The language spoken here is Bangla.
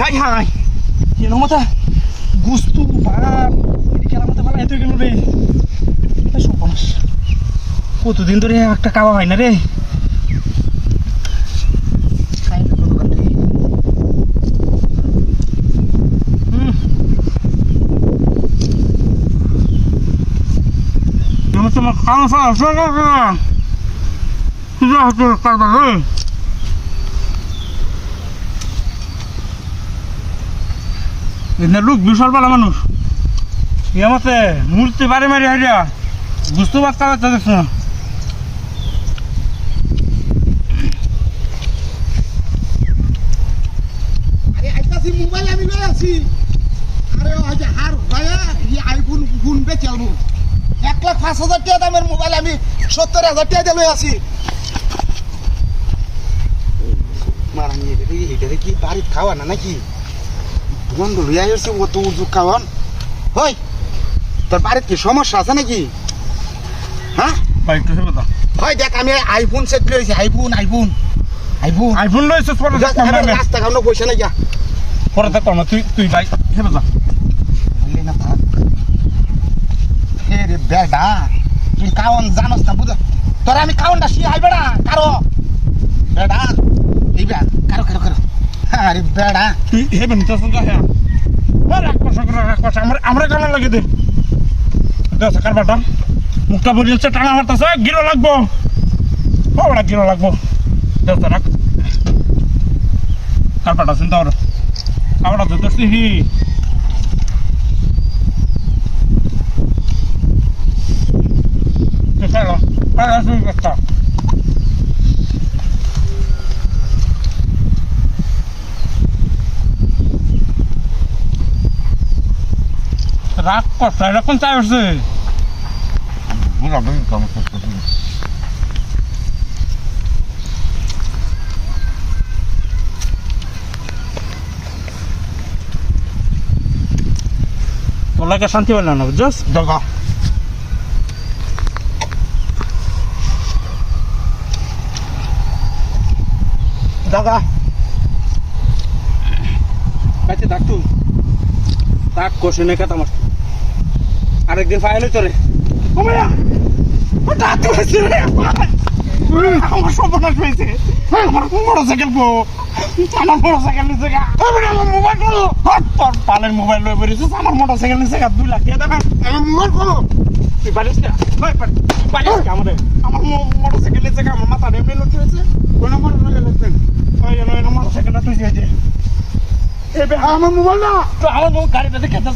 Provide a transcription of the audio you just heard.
হাই হাই কেন মতো গুস্তু বাপ খেলার মতো ভালো এত গেল রে সর্বনাশ কতদিন ধরে একটা খাওয়া হয় না রে তোমার খাওয়া লোক বিশাল পালা মানুষ ইয়ামতে মূর্তি বাড়ি মারি হারিয়া বুঝতে পারতে পারতে দেখছ না মোবাইল আমি লই আছি আরে ওই যে হার ভাইয়া ই আইফোন ফোন পে চালবো 1,05,000 টাকা দামের মোবাইল আমি 70,000 টাকা দিয়ে লই আছি মারানি এটা কি বাড়িতে খাওয়া না নাকি বন্ধ লইয়া আসছে অত উজু খাওয়ান হই তোর বাড়িতে কি সমস্যা আছে নাকি হ্যাঁ বাইক তো হেবা হয় দেখ আমি আইফোন সেট লইছি আইফোন লইছিস পরে রাস্তা খাওয়ানো পয়সা নাই যা পরে দেখ না তুই বাইক হেবা যা বললি না থাক হে রে বেডা তুই কাউন জানোস না বুঝ তোর আমি কাউনটা শিখাই বেড়া কারো বেডা এই বেড়া কারো আরে বেড়া তুই হেবেন তো সঙ্গে হ্যাঁ রাখ পাশা আমরা কেন লাগে দে দেখ কারবাটা মুখটা বলিয়েছে টানা মারতেছে গিরো লাগবো বড়া গিরো লাগবো দেখ রাখ কারবাটা চিন্তা করো কারবাটা তো দেখছি হি চলো para su está রাগ করছে এরকম চাই উঠছে তোলাকে শান্তি পেল না বুঝছস দাদা দাদা কাছে ডাকতু ডাক কোশে নে কথা মারত আরেকদিন ফাইল হইতো রে ও মায়া ও ডাকতে হইছে রে আমার সর্বনাশ হয়েছে আমার মোটরসাইকেল গো আমার মোটরসাইকেল নিচে গা আমার মোবাইল বলো তোর পালের মোবাইল লয়ে বেরিয়েছিস আমার মোটরসাইকেল নিচে গা 2 লাখ টাকা দেখা আমার মোবাইল বলো তুই পারিস না ভাই পারিস না আমার মোটরসাইকেল নিচে গা আমার মাথা এমনি লট হয়েছে কোন নম্বর লাগে লাগছে ওই মোটরসাইকেলটা তুই দিয়ে দে এ বে আমার মোবাইল না তো আমার গাড়িটা দেখে যা